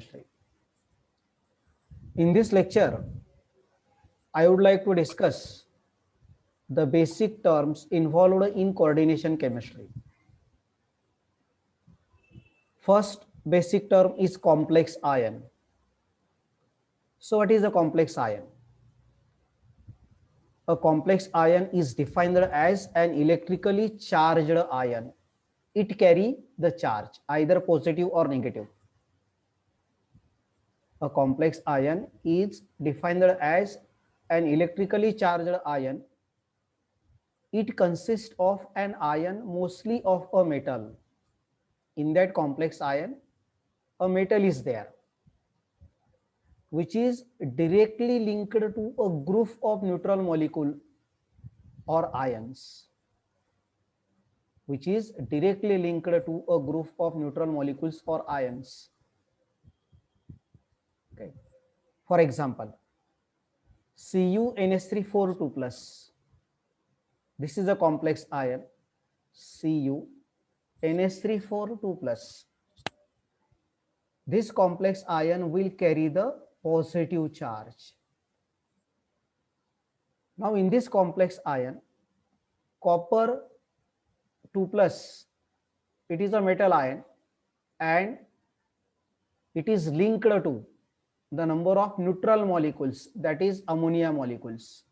chemistry. In this lecture, I would like to discuss the basic terms involved in coordination chemistry. First basic term is complex ion. So what is a complex ion? A complex ion is defined as an electrically charged ion. It carries the charge, either positive or negative. A complex ion is defined as an electrically charged ion. It consists of an ion, mostly of a metal. In that complex ion, a metal is there, which is directly linked to a group of neutral molecule or ions, which is directly linked to a group of neutral molecules or ions. Okay. For example, CuNH3 plus. This is a complex ion, CuNH3 plus. This complex ion will carry the positive charge. Now in this complex ion, copper 2 plus, it is a metal ion and it is linked to the number of neutral molecules, that is ammonia molecules.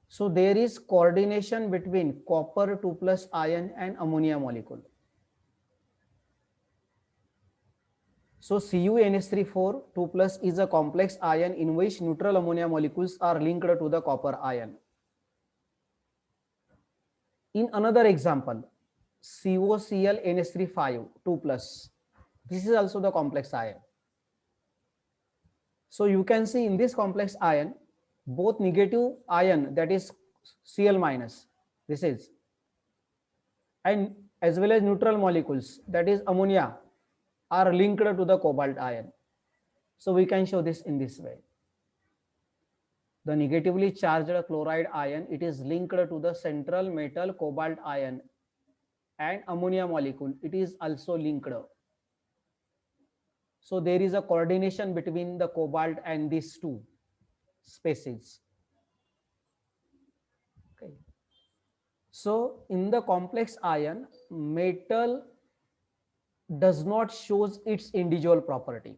So there is coordination between copper 2 plus ion and ammonia molecule. So CuNH3 2 plus is a complex ion in which neutral ammonia molecules are linked to the copper ion. In another example, COCl NH3 2 plus. This is also the complex ion. So you can see in this complex ion, both negative ion, that is Cl minus, this is, and as well as neutral molecules, that is ammonia, are linked to the cobalt ion. So we can show this in this way. The negatively charged chloride ion, it is linked to the central metal cobalt ion, and ammonia molecule, it is also linked. So there is a coordination between the cobalt and these two species. Okay. So in the complex ion, metal does not shows its individual property.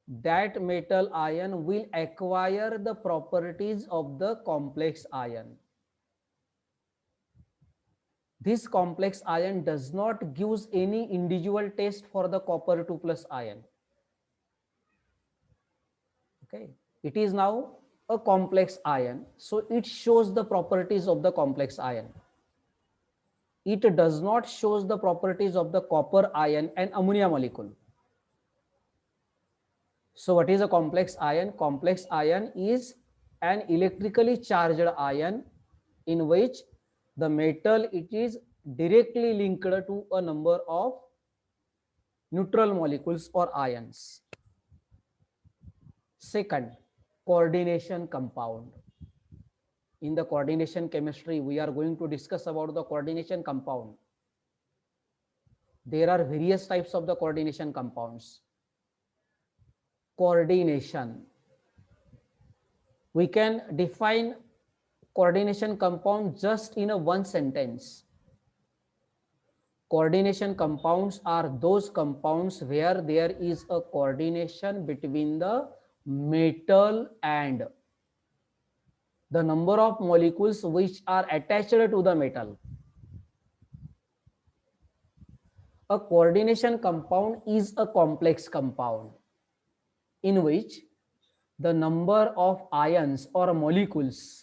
That metal ion will acquire the properties of the complex ion. This complex ion does not give any individual test for the copper 2 plus ion. Okay, it is now a complex ion, so it shows the properties of the complex ion. It does not shows the properties of the copper ion and ammonia molecule. So what is a complex ion? Complex ion is an electrically charged ion in which the metal, it is directly linked to a number of neutral molecules or ions. Second, coordination compound. In the coordination chemistry, we are going to discuss about the coordination compound. There are various types of the coordination compounds. Coordination. We can define coordination compound just in a one sentence. Coordination compounds are those compounds where there is a coordination between the metal and the number of molecules which are attached to the metal. A coordination compound is a complex compound in which the number of ions or molecules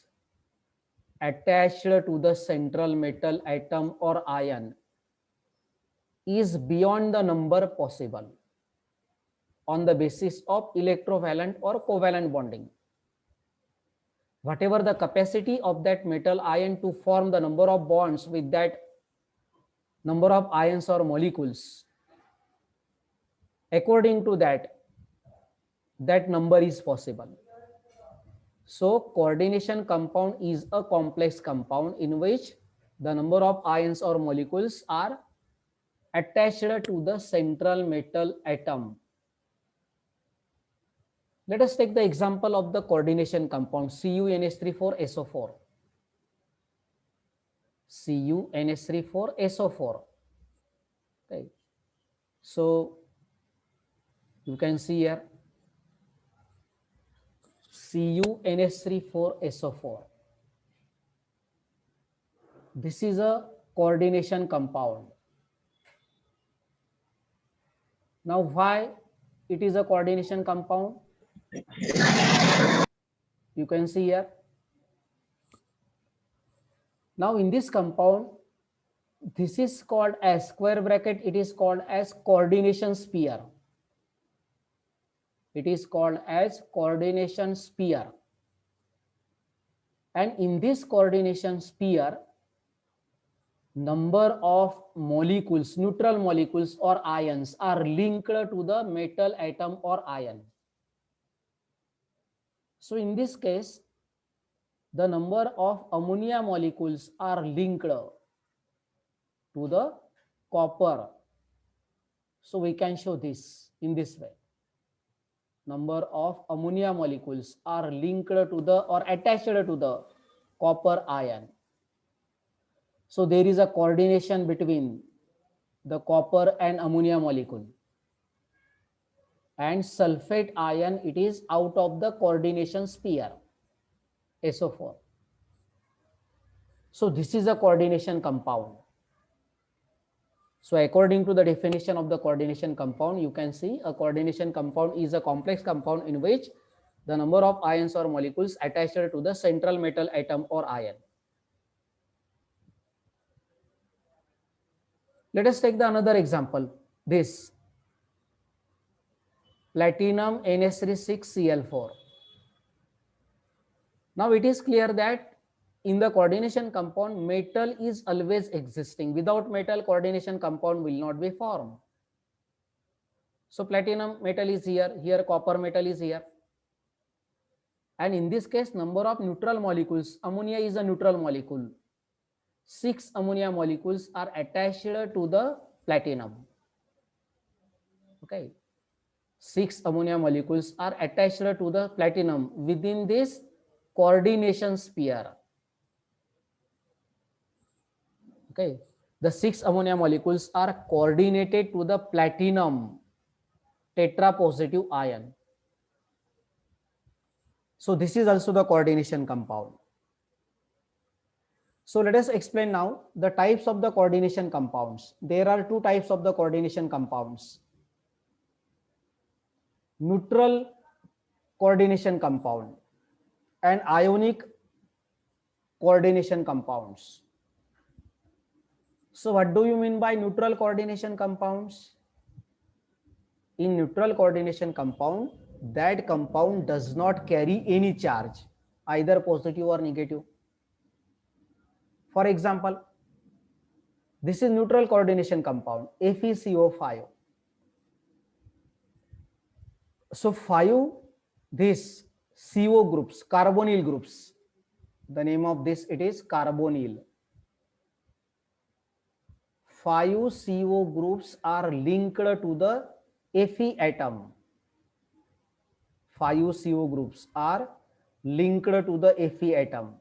attached to the central metal atom or ion is beyond the number possible on the basis of electrovalent or covalent bonding. Whatever the capacity of that metal ion to form the number of bonds with that number of ions or molecules, according to that number is possible. So coordination compound is a complex compound in which the number of ions or molecules are attached to the central metal atom. Let us take the example of the coordination compound CuNH3,4SO4. CuNH3,4SO4. Okay. So you can see here CuNH3,4SO4. This is a coordination compound. Now, why it is a coordination compound? You can see here. Now, in this compound, this is called as square bracket. It is called as coordination sphere. It is called as coordination sphere. And in this coordination sphere, number of molecules, neutral molecules or ions are linked to the metal atom or ion. So in this case, the number of ammonia molecules are linked to the copper. So we can show this in this way. Number of ammonia molecules are linked to the or attached to the copper ion. So there is a coordination between the copper and ammonia molecule. And sulfate ion, it is out of the coordination sphere, SO4. So this is a coordination compound. So according to the definition of the coordination compound, you can see a coordination compound is a complex compound in which the number of ions or molecules attached to the central metal atom or ion. Let us take the another example, this platinum NH3,6Cl4. Now it is clear that in the coordination compound, metal is always existing. Without metal, coordination compound will not be formed. So platinum metal is here, here copper metal is here. And in this case, number of neutral molecules, ammonia is a neutral molecule. 6 ammonia molecules are attached to the platinum. Okay. 6 ammonia molecules are attached to the platinum within this coordination sphere. Okay. The 6 ammonia molecules are coordinated to the platinum tetrapositive ion. So this is also the coordination compound. So let us explain now the types of the coordination compounds. There are 2 types of the coordination compounds. Neutral coordination compound and ionic coordination compounds. So what do you mean by neutral coordination compounds? In neutral coordination compound, that compound does not carry any charge, either positive or negative. For example, this is neutral coordination compound, FeCO5. So 5 these CO groups, carbonyl groups. The name of this, it is carbonyl. 5 CO groups are linked to the Fe atom. 5 CO groups are linked to the Fe atom.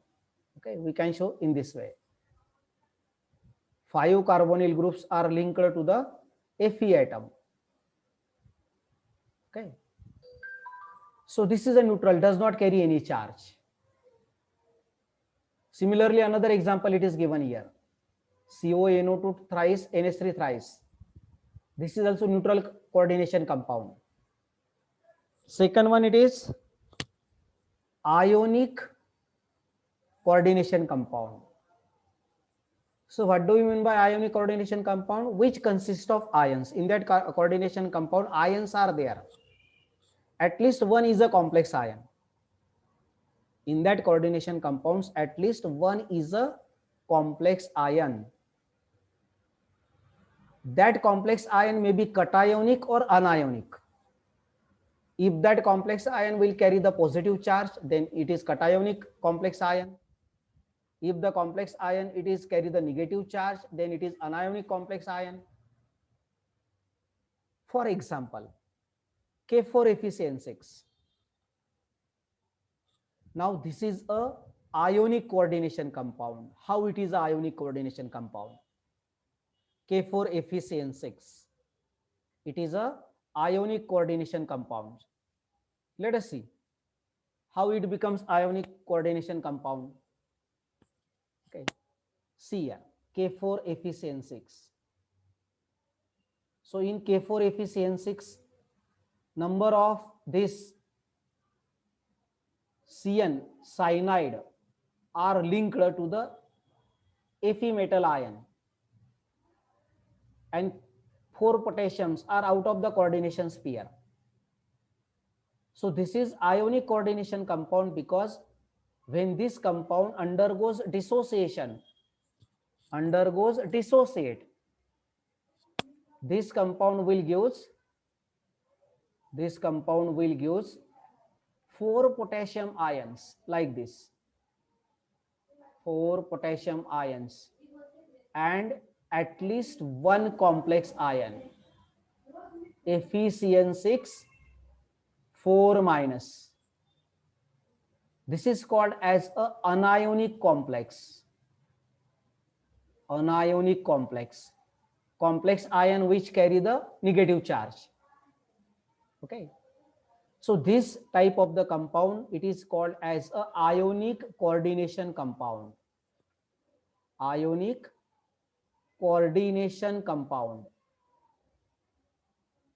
Okay, we can show in this way. 5 carbonyl groups are linked to the Fe atom. Okay. So this is a neutral, does not carry any charge. Similarly, another example it is given here. CONO2 thrice, NH3 thrice. This is also neutral coordination compound. Second one, it is ionic coordination compound. So what do you mean by ionic coordination compound? Which consists of ions. In that coordination compound, ions are there. At least one is a complex ion. In that coordination compounds, at least one is a complex ion. That complex ion may be cationic or anionic. If that complex ion will carry the positive charge, then it is cationic complex ion. If the complex ion it is carry the negative charge, then it is anionic complex ion. For example, K4FeCN6. Now this is a ionic coordination compound. How it is a ionic coordination compound? K4FeCN6. It is a ionic coordination compound. Let us see how it becomes ionic coordination compound. Okay, see here, K4FeCN6. So in K4FeCN6, number of this CN cyanide are linked to the Fe metal ion, and 4 potassiums are out of the coordination sphere. So this is ionic coordination compound because when this compound undergoes dissociate, this compound will give 4 potassium ions like this, 4 potassium ions and at least one complex ion, FeCN6 4 minus. This is called as a anionic complex. Anionic complex. Complex ion which carry the negative charge. Okay. So this type of the compound, it is called as a ionic coordination compound. Ionic coordination compound.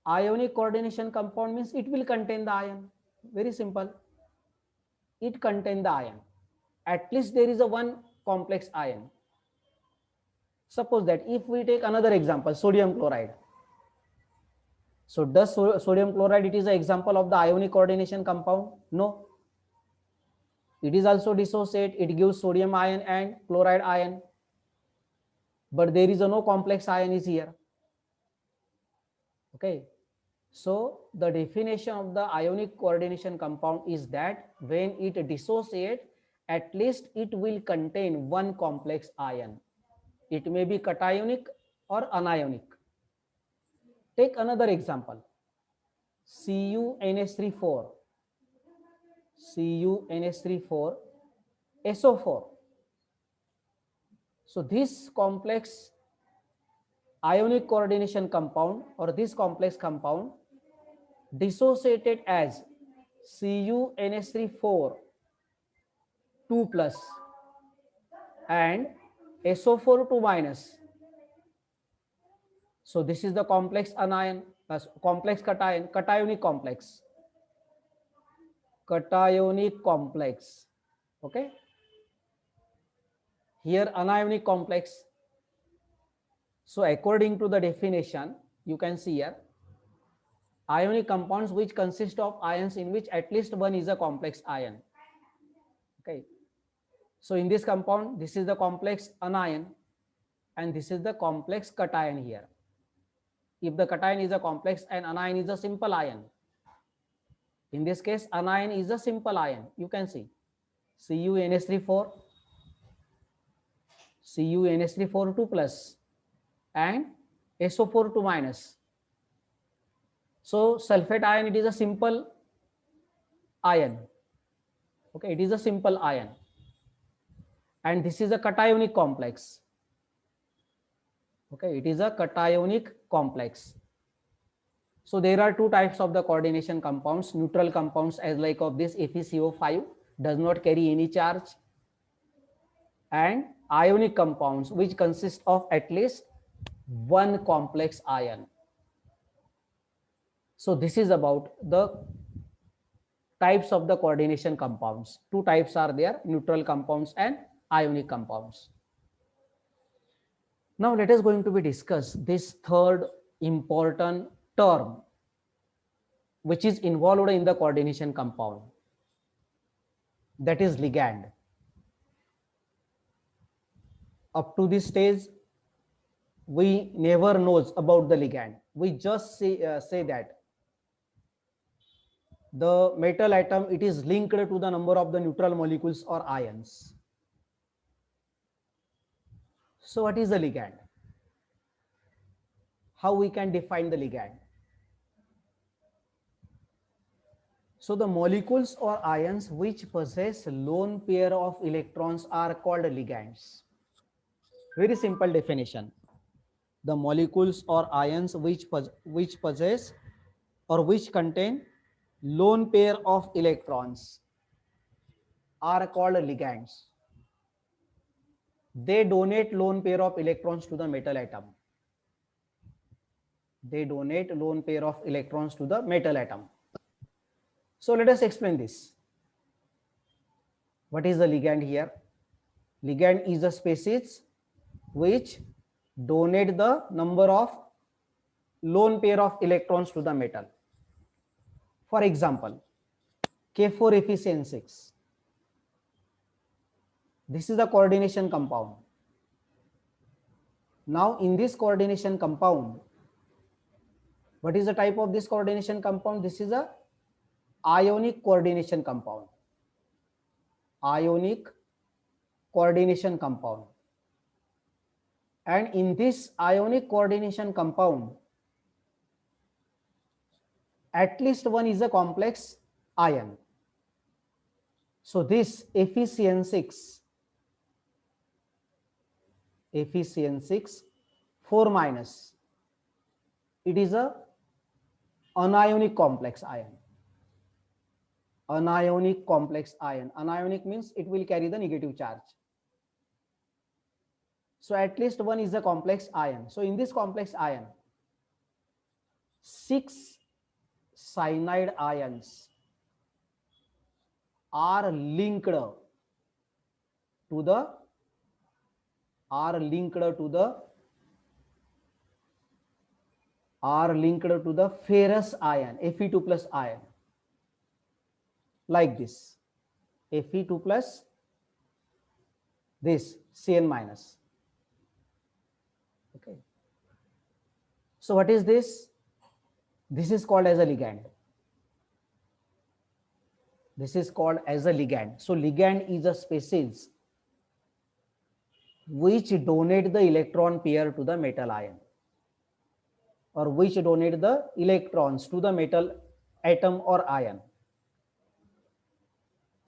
Ionic coordination compound means it will contain the ion. Very simple. It contains the ion. At least there is a one complex ion. Suppose that if we take another example, sodium chloride. So does sodium chloride, it is an example of the ionic coordination compound? No. It is also dissociate. It gives sodium ion and chloride ion. But there is a no complex ion is here. Okay. So the definition of the ionic coordination compound is that when it dissociates, at least it will contain one complex ion. It may be cationic or anionic. Take another example. CuNH3,4, CuNH3,4, SO4. So this complex ionic coordination compound or this complex compound dissociated as CuNH3,4 2 plus and SO4 2 minus. So this is the complex anion, complex cation, cationic complex. Cationic complex. Okay. Here anionic complex. So according to the definition, you can see here, ionic compounds which consist of ions in which at least one is a complex ion. Okay. So in this compound, this is the complex anion and this is the complex cation here. If the cation is a complex and anion is a simple ion. In this case, anion is a simple ion. You can see CuNH3,4, CuNH3,4 2 plus and SO4 2 minus. So sulfate ion, it is a simple ion. Okay, it is a simple ion. And this is a cationic complex. Okay, it is a cationic complex. So there are two types of the coordination compounds. Neutral compounds as like of this FeCO5 does not carry any charge, and ionic compounds which consist of at least one complex ion. So this is about the types of the coordination compounds. Two types are there, neutral compounds and ionic compounds. Now let us going to be discuss this third important term which is involved in the coordination compound, that is ligand. Up to this stage, we never knows about the ligand. We just say that the metal atom, it is linked to the number of the neutral molecules or ions. So what is the ligand? How we can define the ligand? So the molecules or ions which possess lone pair of electrons are called ligands. Very simple definition. The molecules or ions which possess or which contain lone pair of electrons are called ligands. They donate lone pair of electrons to the metal atom. They donate lone pair of electrons to the metal atom. So let us explain this. What is the ligand here? Ligand is a species which donate the number of lone pair of electrons to the metal. For example, K4FeCN6. This is a coordination compound. Now in this coordination compound, what is the type of this coordination compound? This is a ionic coordination compound. Ionic coordination compound. And in this ionic coordination compound, at least one is a complex ion. So this FeCN6, 4 minus, it is a anionic complex ion. Anionic complex ion. Anionic means it will carry the negative charge. So at least one is a complex ion. So in this complex ion, 6 cyanide ions are linked to the ferrous ion, Fe2 plus ion, like this, Fe2 plus this Cn minus. Okay. So what is this? This is called as a ligand. This is called as a ligand. So ligand is a species which donate the electron pair to the metal ion, or which donate the electrons to the metal atom or ion.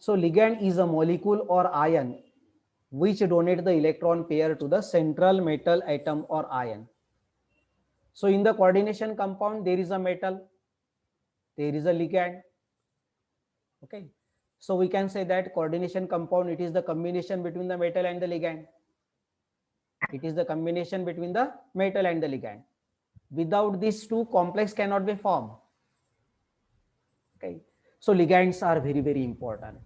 So ligand is a molecule or ion which donate the electron pair to the central metal atom or ion. So in the coordination compound, there is a metal, there is a ligand. Okay. So we can say that coordination compound, it is the combination between the metal and the ligand. It is the combination between the metal and the ligand. Without these two, complex cannot be formed. Okay. So ligands are very, very important.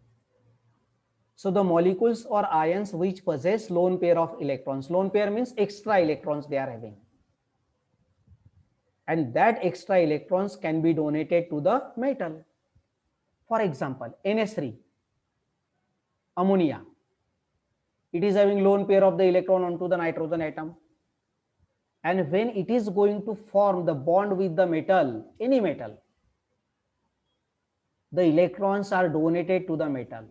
So the molecules or ions which possess lone pair of electrons. Lone pair means extra electrons they are having. And that extra electrons can be donated to the metal. For example, NH3, ammonia. It is having lone pair of the electron onto the nitrogen atom. And when it is going to form the bond with the metal, any metal, the electrons are donated to the metal.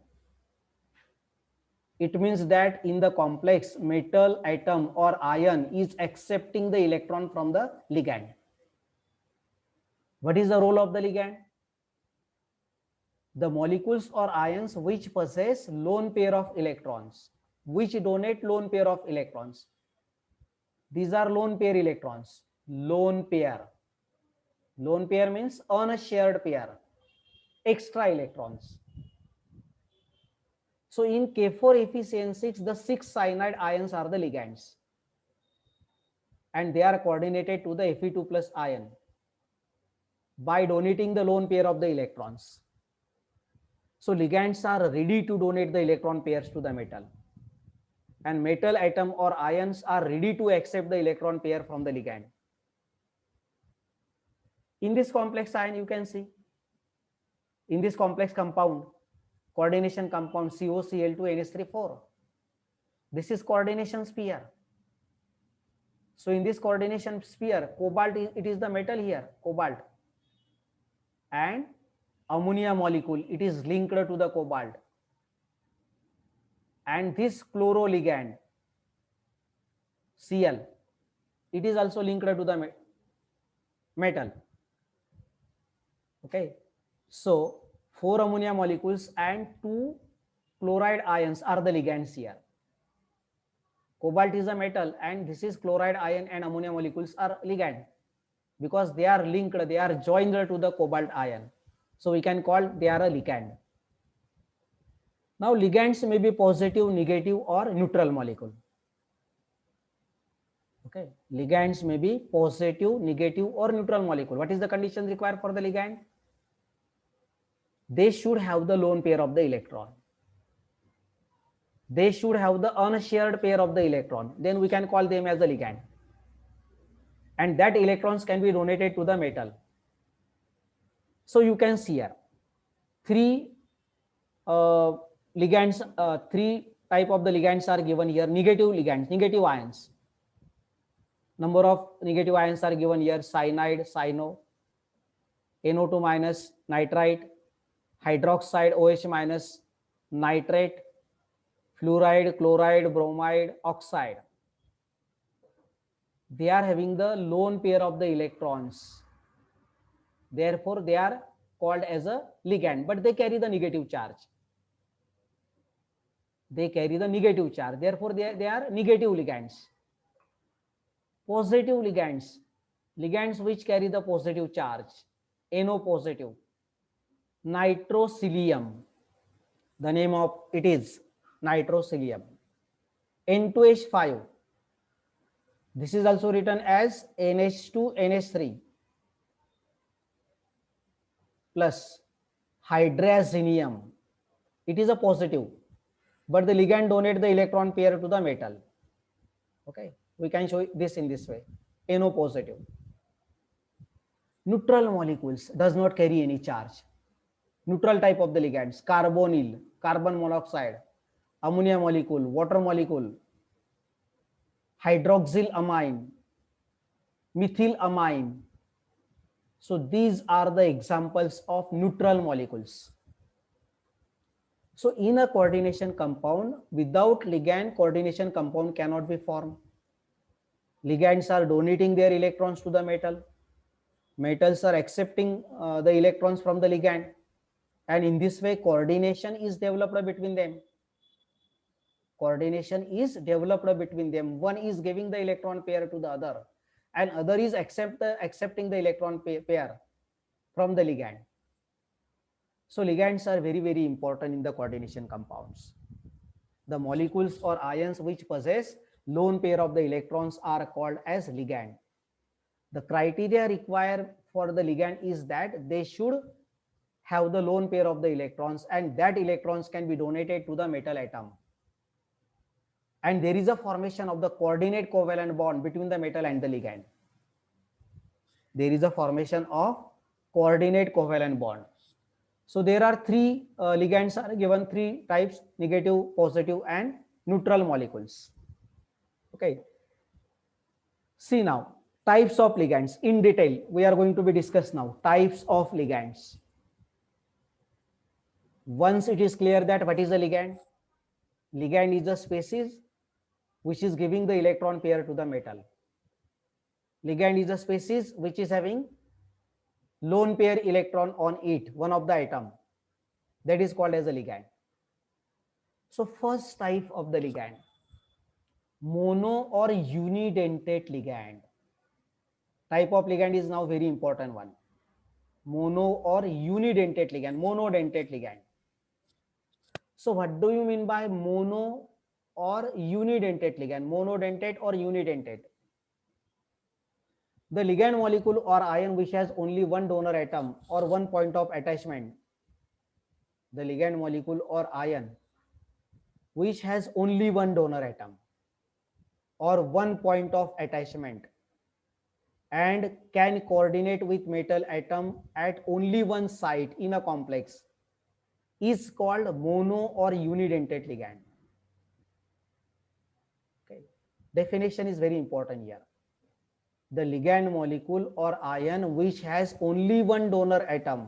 It means that in the complex, metal atom or ion is accepting the electron from the ligand. What is the role of the ligand? The molecules or ions which possess lone pair of electrons, which donate lone pair of electrons. These are lone pair electrons. Lone pair. Lone pair means unshared pair, extra electrons. So in K4FeCN6, the 6 cyanide ions are the ligands, and they are coordinated to the Fe2 plus ion by donating the lone pair of the electrons. So ligands are ready to donate the electron pairs to the metal, and metal atom or ions are ready to accept the electron pair from the ligand. In this complex ion, you can see, in this complex compound, coordination compound COCl2NH3 4. This is coordination sphere. So in this coordination sphere, cobalt, it is the metal here, cobalt. And ammonia molecule, it is linked to the cobalt. And this chloro ligand, Cl, it is also linked to the metal. Okay. So 4 ammonia molecules and 2 chloride ions are the ligands here. Cobalt is a metal and this is chloride ion and ammonia molecules are ligand because they are linked, they are joined to the cobalt ion. So we can call they are a ligand. Now ligands may be positive, negative or neutral molecule. Okay, ligands may be positive, negative or neutral molecule. What is the condition required for the ligand? They should have the lone pair of the electron. They should have the unshared pair of the electron. Then we can call them as a ligand. And that electrons can be donated to the metal. So you can see here three ligands, three type of the ligands are given here. Negative ligands, negative ions. Number of negative ions are given here: cyanide, cyano, NO2 minus, nitrite, hydroxide, OH minus, nitrate, fluoride, chloride, bromide, oxide. They are having the lone pair of the electrons. Therefore, they are called as a ligand, but they carry the negative charge. They carry the negative charge. Therefore, they are negative ligands. Positive ligands, ligands which carry the positive charge, NO positive, nitrosilium, the name of it is nitrosilium, N2H5, this is also written as NH2 NH3 plus hydrazinium, it is a positive, but the ligand donate the electron pair to the metal. Okay, we can show this in this way, NO positive. Neutral molecules does not carry any charge. Neutral type of the ligands: carbonyl, carbon monoxide, ammonia molecule, water molecule, hydroxylamine, methylamine. So these are the examples of neutral molecules. So in a coordination compound, without ligand, coordination compound cannot be formed. Ligands are donating their electrons to the metal. Metals are accepting the electrons from the ligand. And in this way, coordination is developed between them. Coordination is developed between them. One is giving the electron pair to the other, and other is accepting the electron pair from the ligand. So ligands are very, very important in the coordination compounds. The molecules or ions which possess lone pair of the electrons are called as ligand. The criteria required for the ligand is that they should have the lone pair of the electrons, and that electrons can be donated to the metal atom. And there is a formation of the coordinate covalent bond between the metal and the ligand. There is a formation of coordinate covalent bond. So there are three ligands are given, three types: negative, positive and neutral molecules. Okay. See now, types of ligands in detail. We are going to be discussed now. Types of ligands. Once it is clear that what is a ligand? Ligand is a species which is giving the electron pair to the metal. Ligand is a species which is having lone pair electron on it, one of the atom. That is called as a ligand. So first type of the ligand, mono or unidentate ligand. Type of ligand is now very important one. Mono or unidentate ligand, monodentate ligand. So what do you mean by mono or unidentate ligand? Monodentate or unidentate? The ligand molecule or ion which has only one donor atom or one point of attachment. The ligand molecule or ion which has only one donor atom or one point of attachment and can coordinate with metal atom at only one site in a complex is called mono or unidentate ligand. Okay. Definition is very important here. The ligand molecule or ion which has only one donor atom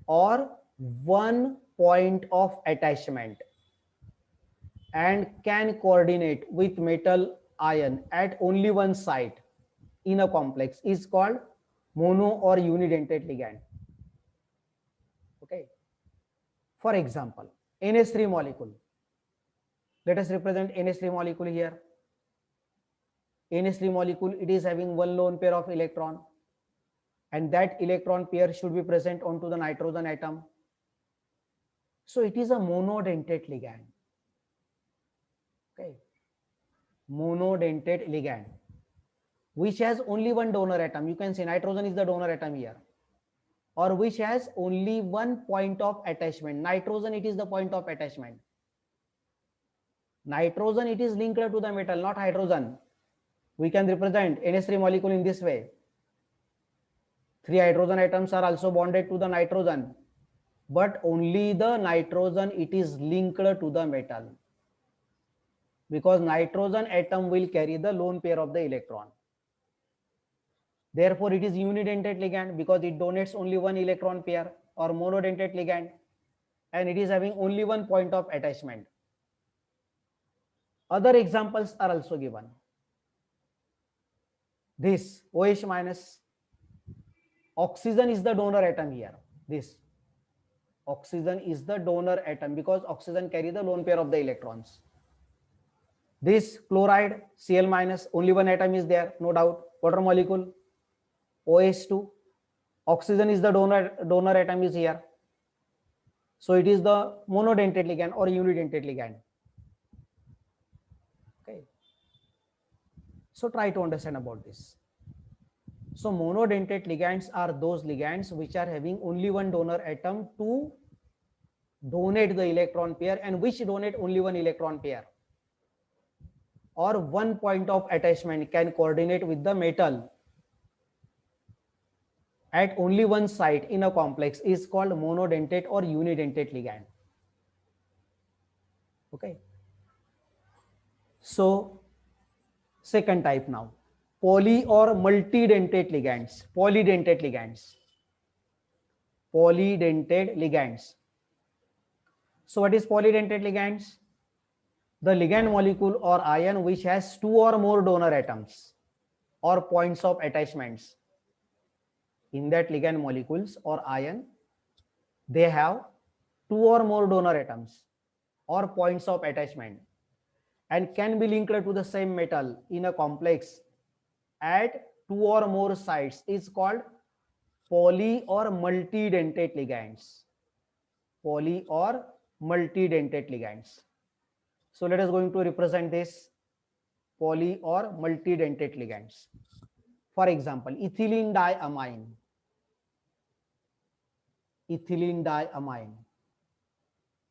or one point of attachment and can coordinate with metal ion at only one site in a complex is called mono or unidentate ligand. Okay. For example, NH3 molecule. Let us represent NH3 molecule here. NH3 molecule, it is having one lone pair of electron, and that electron pair should be present onto the nitrogen atom. So it is a monodentate ligand. Okay, monodentate ligand, which has only one donor atom. You can say nitrogen is the donor atom here, or which has only one point of attachment. Nitrogen, it is the point of attachment. Nitrogen, it is linked to the metal, not hydrogen. We can represent NH3 molecule in this way. 3 hydrogen atoms are also bonded to the nitrogen, but only the nitrogen, it is linked to the metal, because nitrogen atom will carry the lone pair of the electron. Therefore, it is unidentate ligand because it donates only one electron pair, or monodentate ligand, and it is having only one point of attachment. Other examples are also given. This OH minus, oxygen is the donor atom here. This oxygen is the donor atom because oxygen carry the lone pair of the electrons. This chloride, Cl minus, only one atom is there, no doubt. Water molecule, OH2. Oxygen is the donor atom is here. So it is the monodentate ligand or unidentate ligand. Okay. So try to understand about this. So monodentate ligands are those ligands which are having only one donor atom to donate the electron pair, and which donate only one electron pair, or one point of attachment, can coordinate with the metal at only one site in a complex, is called monodentate or unidentate ligand. Okay. So second type now, poly or multidentate ligands. Polydentate ligands. Polydentate ligands. So what is polydentate ligands? The ligand molecule or ion which has 2 or more donor atoms or points of attachments. In that ligand molecules or ion, they have 2 or more donor atoms or points of attachment, and can be linked to the same metal in a complex at 2 or more sites, is called poly or multidentate ligands. Poly or multidentate ligands. So let us going to represent this poly or multidentate ligands. For example, ethylene diamine. Ethylene diamine.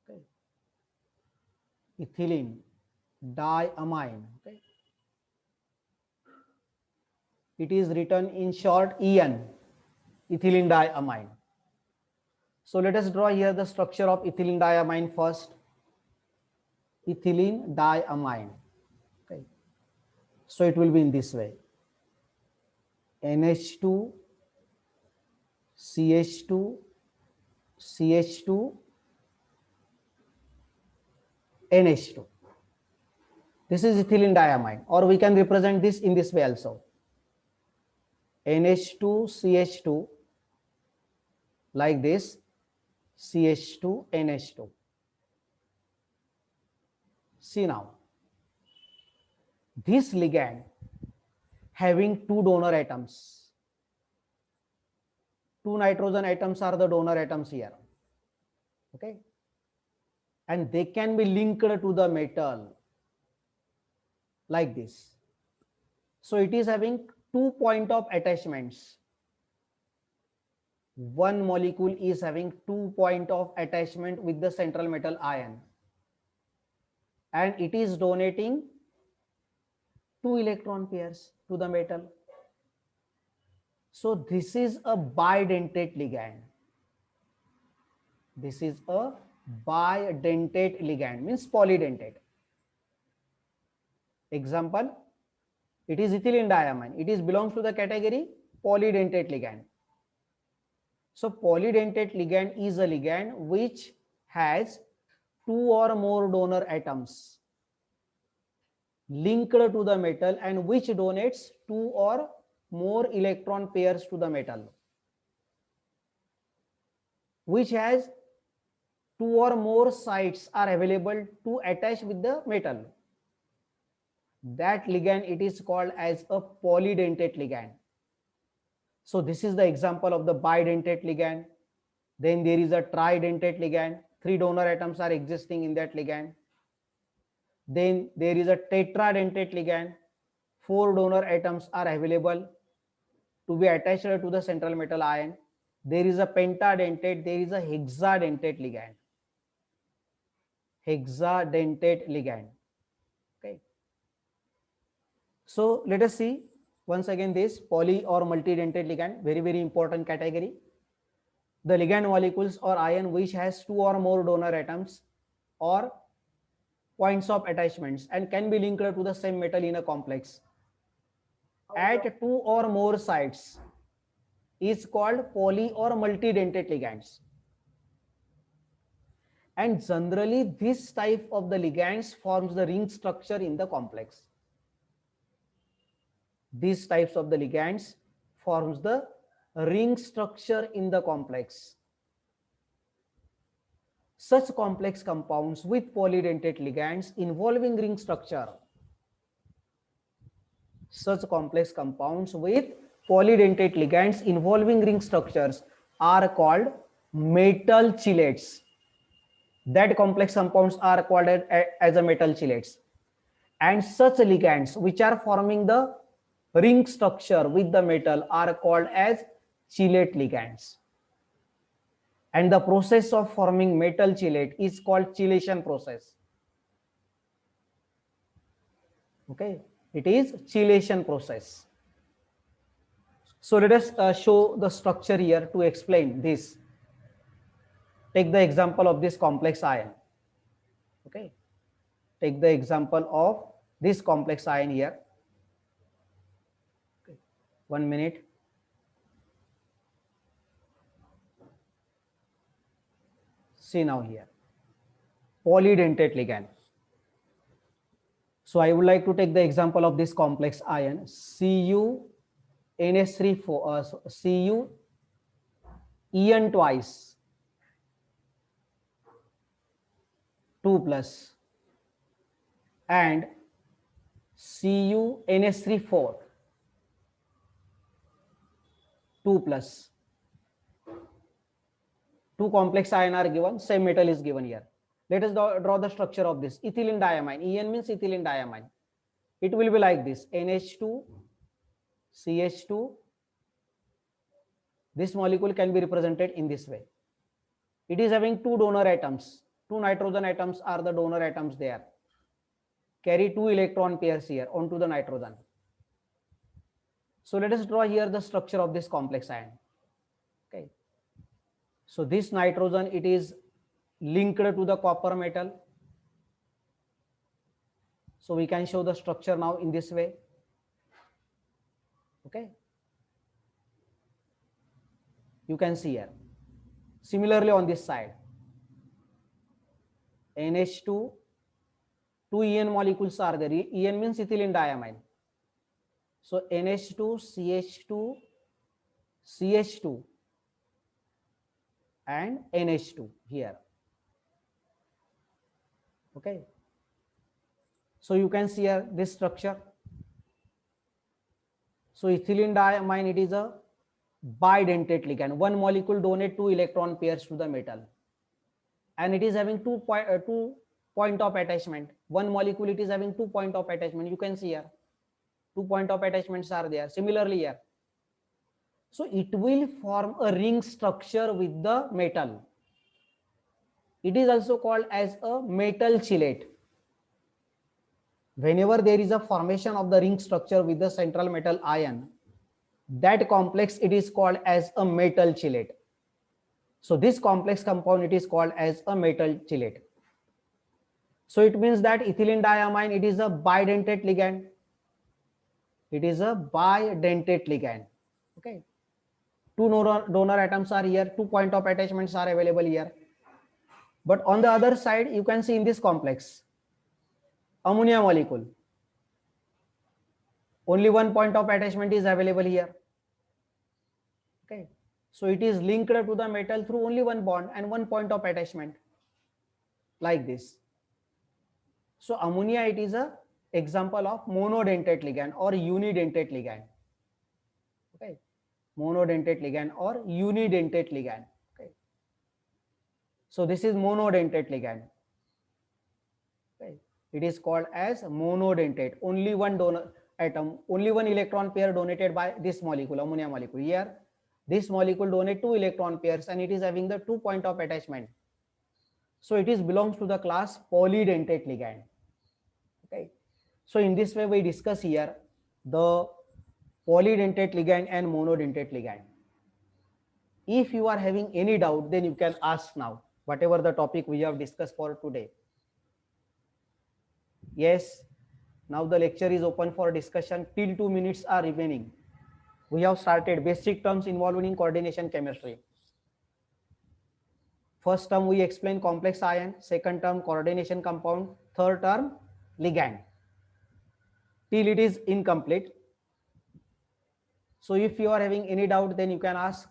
Okay. Ethylene diamine. Okay. It is written in short EN, ethylene diamine. So let us draw here the structure of ethylene diamine first. Ethylene diamine. Okay. So it will be in this way. NH2, CH2, CH2, NH2. This is ethylene diamine, or we can represent this in this way also. NH2, CH2, like this, CH2, NH2. See now, this ligand having 2 donor atoms. 2 nitrogen atoms are the donor atoms here. Okay. And they can be linked to the metal like this. So it is having 2 point of attachments. One molecule is having 2 point of attachment with the central metal ion, and it is donating 2 electron pairs to the metal. So this is a bidentate ligand. This is a bidentate ligand, means polydentate. Example, it is ethylene diamine. It is belongs to the category polydentate ligand. So polydentate ligand is a ligand which has 2 or more donor atoms linked to the metal, and which donates 2 or more electron pairs to the metal, which has two or more sites are available to attach with the metal, that ligand it is called as a polydentate ligand. So this is the example of the bidentate ligand. Then there is a tridentate ligand. 3 donor atoms are existing in that ligand. Then there is a tetradentate ligand. 4 donor atoms are available to be attached to the central metal ion. There is a pentadentate. There is a hexadentate ligand. Hexadentate ligand. Okay. So let us see once again this poly or multidentate ligand, very, very important category. The ligand molecules or ion which has 2 or more donor atoms or points of attachments and can be linked to the same metal in a complex at 2 or more sites is called poly or multidentate ligands. And generally this type of the ligands forms the ring structure in the complex. These types of the ligands forms the ring structure in the complex. Such complex compounds with polydentate ligands involving ring structure. Such complex compounds with polydentate ligands involving ring structures are called metal chelates. That complex compounds are called as a metal chelates. And such ligands which are forming the ring structure with the metal are called as chelate ligands. And the process of forming metal chelate is called chelation process. Okay, it is chelation process. So let us show the structure here to explain this. Take the example of this complex ion. Okay, take the example of this complex ion here. Okay. 1 minute. See now here, polydentate ligand. So I would like to take the example of this complex ion CuNH3 Cu En twice 2 plus and CuNH3 4 2 plus. Two complex ion are given, same metal is given here. Let us draw the structure of this. Ethylene diamine. En means ethylene diamine. It will be like this: NH2, CH2. This molecule can be represented in this way. It is having 2 donor atoms. 2 nitrogen atoms are the donor atoms there. Carry 2 electron pairs here onto the nitrogen. So let us draw here the structure of this complex ion. Okay. So this nitrogen, it is linked to the copper metal. So we can show the structure now in this way. Okay. You can see here. Similarly on this side, NH2, 2 En molecules are there. En means ethylene diamine. So NH2, CH2, CH2 and NH2 here. Okay. So you can see here this structure. So ethylene diamine, it is a bidentate ligand. One molecule donate 2 electron pairs to the metal, and it is having 2 point of attachment. One molecule, it is having 2 point of attachment. You can see here 2 point of attachments are there. Similarly here. So it will form a ring structure with the metal. It is also called as a metal chelate. Whenever there is a formation of the ring structure with the central metal ion, that complex, it is called as a metal chelate. So this complex compound, it is called as a metal chelate. So it means that ethylene diamine, it is a bidentate ligand. It is a bidentate ligand. Okay. 2 donor atoms are here. 2 point of attachments are available here. But on the other side, you can see in this complex, ammonia molecule, only 1 point of attachment is available here. Okay. So it is linked to the metal through only 1 bond and 1 point of attachment. like this. So ammonia, it is a example of monodentate ligand or unidentate ligand. Okay, monodentate ligand or unidentate ligand. Okay, so this is monodentate ligand. Okay, it is called as monodentate. Only one donor atom, only one electron pair donated by this molecule, ammonia molecule. Here, this molecule donate 2 electron pairs and it is having the 2 point of attachment. So it is belongs to the class polydentate ligand. Okay, so in this way we discuss here the polydentate ligand and monodentate ligand. If you are having any doubt, then you can ask now, whatever the topic we have discussed for today. Yes, now the lecture is open for discussion till 2 minutes are remaining. We have started basic terms involved in coordination chemistry. First term we explain complex ion, second term coordination compound, third term ligand. Till it is incomplete. So if you are having any doubt, then you can ask.